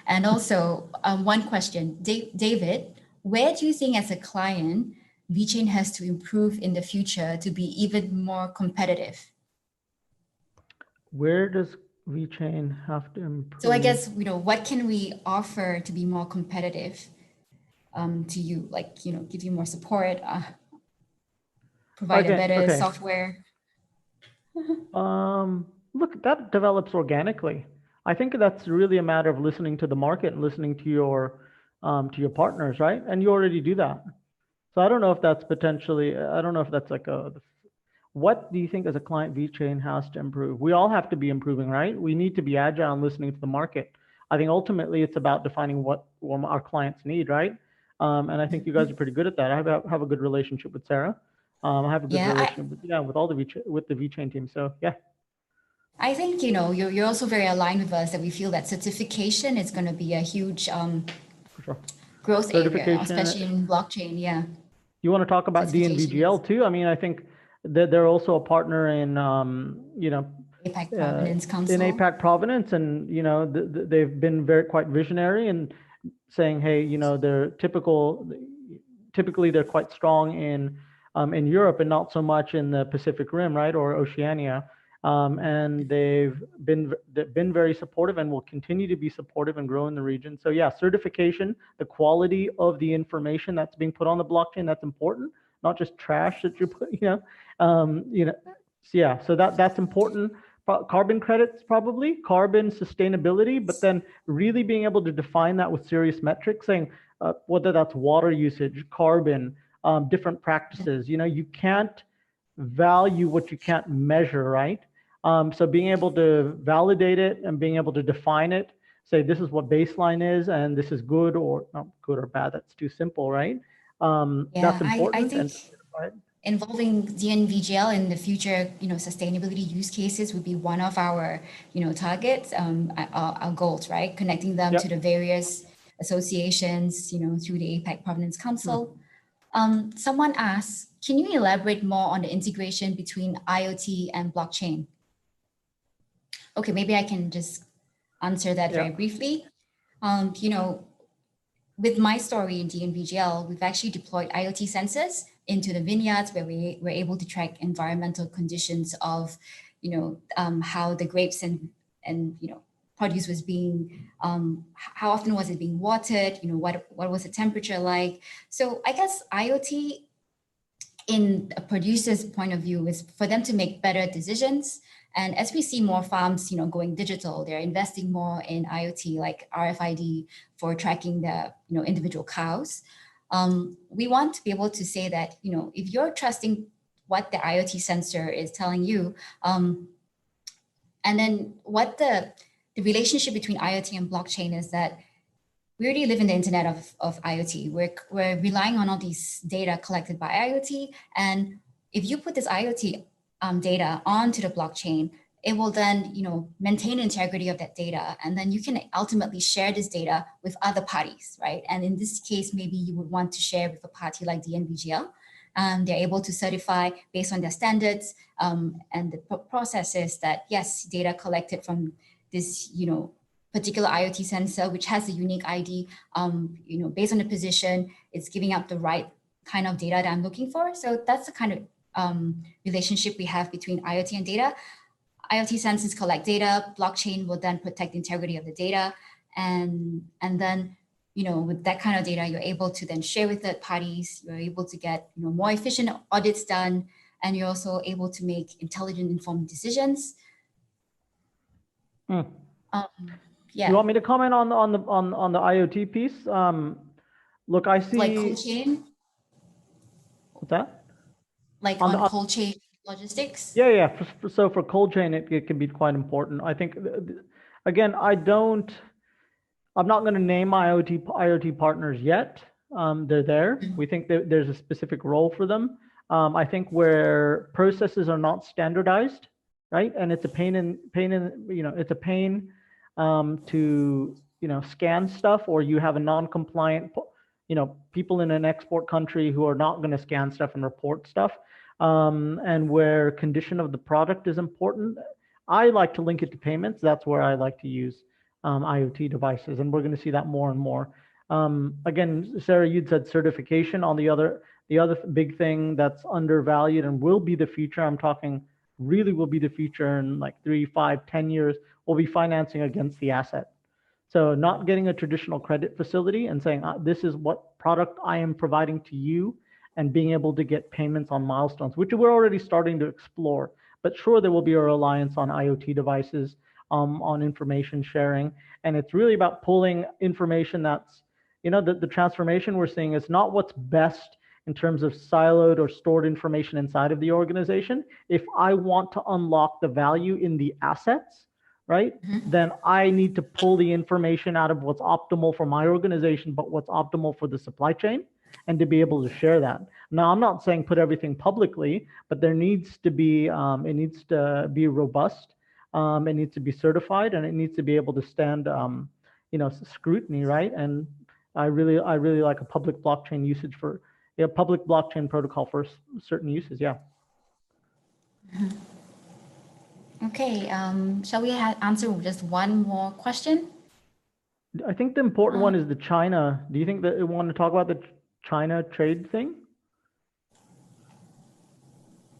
And also one question, David, where do you think as a client, VeChain has to improve in the future to be even more competitive? Where does VeChain have to improve? So I guess, what can we offer to be more competitive to you? Like, give you more support, provide a better software. Look, that develops organically. I think that's really a matter of listening to the market and listening to your partners, right? And you already do that. So I don't know if that's like what do you think as a client VeChain has to improve? We all have to be improving, right? We need to be agile and listening to the market. I think ultimately it's about defining what our clients need, right? And I think you guys are pretty good at that. I have a good relationship with Sarah. I have a good relationship with all the VeChain team. So yeah. I think you're also very aligned with us that we feel that certification is going to be a huge growth area, especially in blockchain. Yeah. You want to talk about DNVGL too? I mean, I think that they're also a partner in APAC Provenance Council. In APAC Provenance, and they've been quite visionary and saying, hey, they're typically they're quite strong in Europe and not so much in the Pacific Rim, right, or Oceania. And they've been very supportive and will continue to be supportive and grow in the region. So yeah, certification, the quality of the information that's being put on the blockchain, that's important, not just trash that you put, So yeah, so that's important. Carbon credits, probably carbon sustainability, but then really being able to define that with serious metrics, saying whether that's water usage, carbon, different practices. You can't value what you can't measure, right? So being able to validate it and being able to define it, say this is what baseline is and this is good or not good or bad, that's too simple, right? That's important. I think involving DNVGL in the future, sustainability use cases would be one of our, targets, our goals, right? Connecting them to the various associations, through the APAC Provenance Council. Someone asks, can you elaborate more on the integration between IoT and blockchain? Okay, maybe I can just answer that very briefly. With my story in DNVGL, we've actually deployed IoT sensors into the vineyards where we were able to track environmental conditions of, how the grapes and produce was being, how often was it being watered, what was the temperature like. So I guess IoT in a producer's point of view is for them to make better decisions And as we see more farms, going digital, they're investing more in IoT, like RFID for tracking the, individual cows. We want to be able to say that, if you're trusting what the IoT sensor is telling you, and then what the relationship between IoT and blockchain is that we already live in the internet of IoT. We're relying on all these data collected by IoT. And if you put this IoT data onto the blockchain, it will then, maintain the integrity of that data. And then you can ultimately share this data with other parties, right? And in this case, maybe you would want to share with a party like the NVGL. They're able to certify based on their standards and the processes that, yes, data collected from this, particular IoT sensor, which has a unique ID, based on the position, it's giving out the right kind of data that I'm looking for. So that's the kind of relationship we have between IoT and data. IoT sensors collect data, blockchain will then protect the integrity of the data. And then, with that kind of data, you're able to then share with third parties, you're able to get, more efficient audits done, and you're also able to make intelligent, informed decisions. Yeah. You want me to comment on the IoT piece? Look, I see like cold chain. What's that? Like on cold chain logistics. Yeah. So for cold chain, it can be quite important. I think, again, I'm not going to name IoT partners yet. They're there. Mm-hmm. We think that there's a specific role for them. I think where processes are not standardized, right, and it's a pain to scan stuff, or you have a non-compliant people in an export country who are not going to scan stuff and report stuff, and where condition of the product is important. I like to link it to payments. That's where I like to use IoT devices, and we're going to see that more and more. Again, Sarah, you'd said certification. On the other big thing that's undervalued and will be the future, I'm talking really will be the future in like 3, 5, 10 years, will be financing against the asset. So not getting a traditional credit facility and saying, this is what product I am providing to you, and being able to get payments on milestones, which we're already starting to explore. But sure, there will be a reliance on IoT devices, on information sharing. And it's really about pulling information that's, the transformation we're seeing is not what's best in terms of siloed or stored information inside of the organization. If I want to unlock the value in the assets, right, then I need to pull the information out of what's optimal for my organization, but what's optimal for the supply chain, and to be able to share that. Now, I'm not saying put everything publicly, but there needs to be, it needs to be robust, it needs to be certified, and it needs to be able to stand, scrutiny, right? And I really like a public blockchain usage for, public blockchain protocol for certain uses, yeah. Okay, shall we answer just one more question? I think the important one is the China. Do you think that you want to talk about the China trade thing?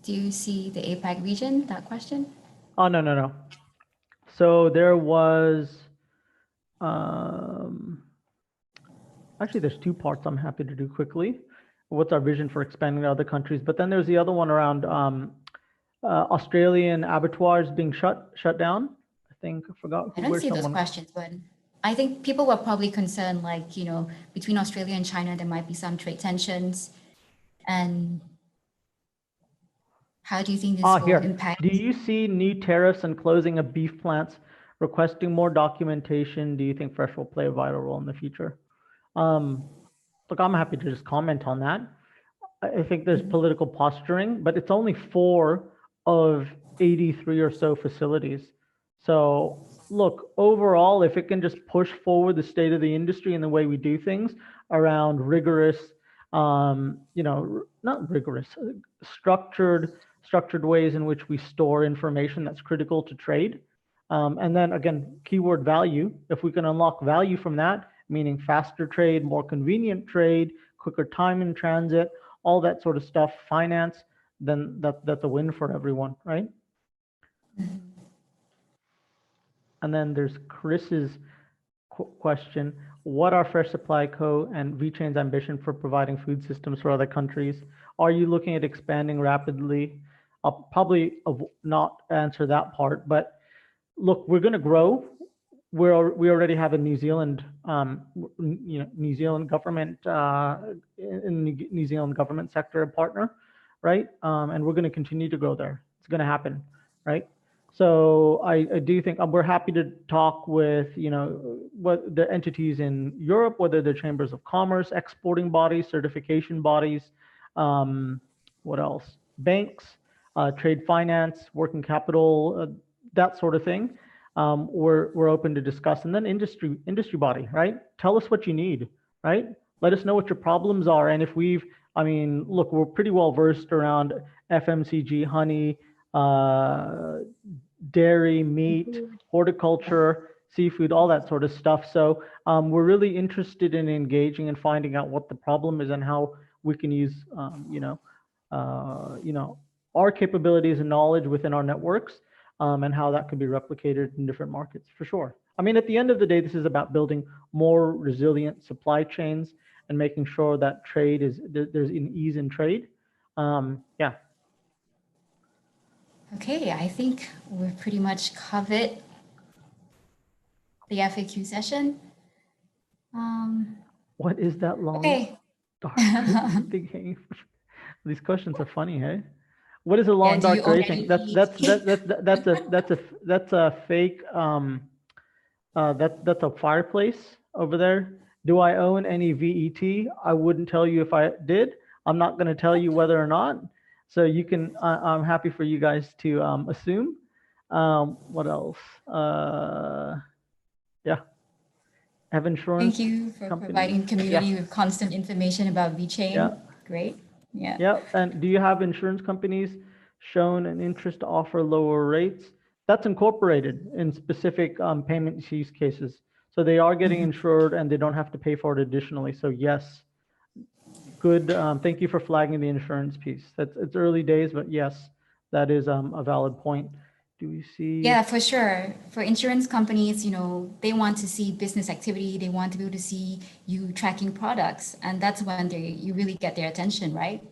Do you see the APAC region, that question? Oh, no. So there was, actually there's two parts I'm happy to do quickly. What's our vision for expanding to other countries? But then there's the other one around Australian abattoirs being shut down. I think I forgot. I don't see those questions, but I think people were probably concerned, like, between Australia and China, there might be some trade tensions. And how do you think this will impact? Do you see new tariffs and closing of beef plants, requesting more documentation? Do you think fresh will play a vital role in the future? Look, I'm happy to just comment on that. I think there's political posturing, but it's only 4 of 83 or so facilities. So look, overall, if it can just push forward the state of the industry and the way we do things around rigorous, not rigorous, structured ways in which we store information that's critical to trade. And then again, keyword value. If we can unlock value from that, meaning faster trade, more convenient trade, quicker time in transit, all that sort of stuff, finance, then that's a win for everyone, right? And then there's Chris's question. What are Fresh Supply Co. and VeChain's ambition for providing food systems for other countries? Are you looking at expanding rapidly? I'll probably not answer that part, but look, we're going to grow. We already have a New Zealand, New Zealand government, in the New Zealand government sector partner, right? And we're going to continue to grow there. It's going to happen, right? So I do think we're happy to talk with, what the entities in Europe, whether they're chambers of commerce, exporting bodies, certification bodies, what else? Banks, trade finance, working capital, that sort of thing. We're open to discuss. And then industry body, right? Tell us what you need, right? Let us know what your problems are. And if look, we're pretty well versed around FMCG, honey, dairy, meat, horticulture, seafood, all that sort of stuff. So we're really interested in engaging and finding out what the problem is and how we can use, our capabilities and knowledge within our networks, and how that could be replicated in different markets, for sure. I mean, at the end of the day, this is about building more resilient supply chains and making sure that there's an ease in trade. Yeah. Okay, I think we've pretty much covered the FAQ session. What is that long? Okay. These questions are funny, hey? What is a long dark gray thing? That's a fake. That's a fireplace over there. Do I own any VET? I wouldn't tell you if I did. I'm not going to tell you whether or not. So you can. I'm happy for you guys to assume. What else? Yeah. Have insurance. Thank you for providing community with constant information about VeChain. Yeah. Great. Yeah. Yeah. And do you have insurance companies shown an interest to offer lower rates? That's incorporated in specific payment use cases. So they are getting insured and they don't have to pay for it additionally. So yes, good. Thank you for flagging the insurance piece. It's early days, but yes, that is a valid point. Do we see? Yeah, for sure. For insurance companies, they want to see business activity. They want to be able to see you tracking products. And that's when you really get their attention, right?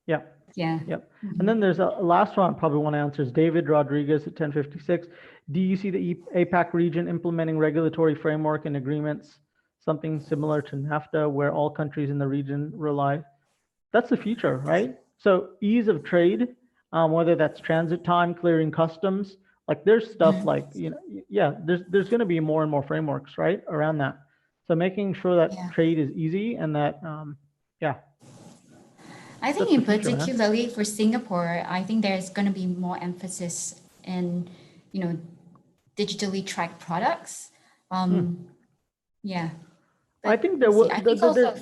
Yeah. Yeah. Yep. And then there's a last one I probably want to answer is David Rodriguez at 1056. Do you see the APAC region implementing regulatory framework and agreements, something similar to NAFTA, where all countries in the region rely? That's the future, right? So ease of trade, whether that's transit time, clearing customs, like there's stuff like, there's going to be more and more frameworks, right, around that. So making sure that trade is easy and that, I think in particularly for Singapore, I think there's going to be more emphasis in, digitally tracked products. Yeah. But I think there will. I think also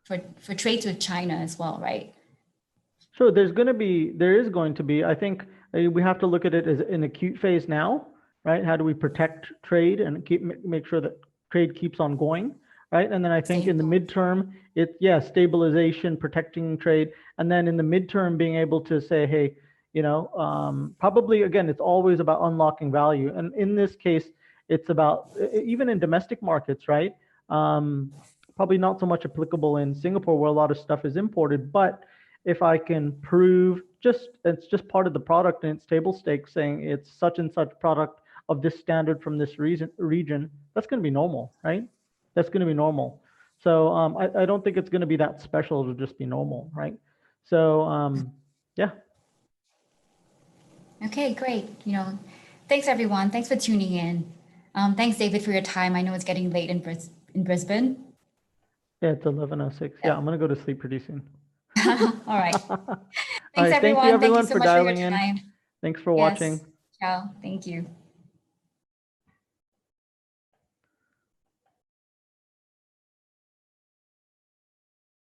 for trades with China as well, right? Sure, there is going to be. I think we have to look at it as an acute phase now, right? How do we protect trade and make sure that trade keeps on going? Right. And then I think in the midterm, stabilization, protecting trade. And then in the midterm, being able to say, hey, probably, again, it's always about unlocking value. And in this case, it's about, even in domestic markets, right? Probably not so much applicable in Singapore where a lot of stuff is imported. But if I can prove it's just part of the product and it's table stakes saying it's such and such product of this standard from this region, that's going to be normal, right? That's going to be normal. So I don't think it's going to be that special to just be normal, right? So yeah. Okay, great. Thanks everyone. Thanks for tuning in. Thanks, David, for your time. I know it's getting late in Brisbane. Yeah, it's 11:06. Yeah, I'm going to go to sleep pretty soon. All right. Thanks, everyone. Thank you, so for much dialing for your in. time. Thanks for watching. Ciao. Thank you.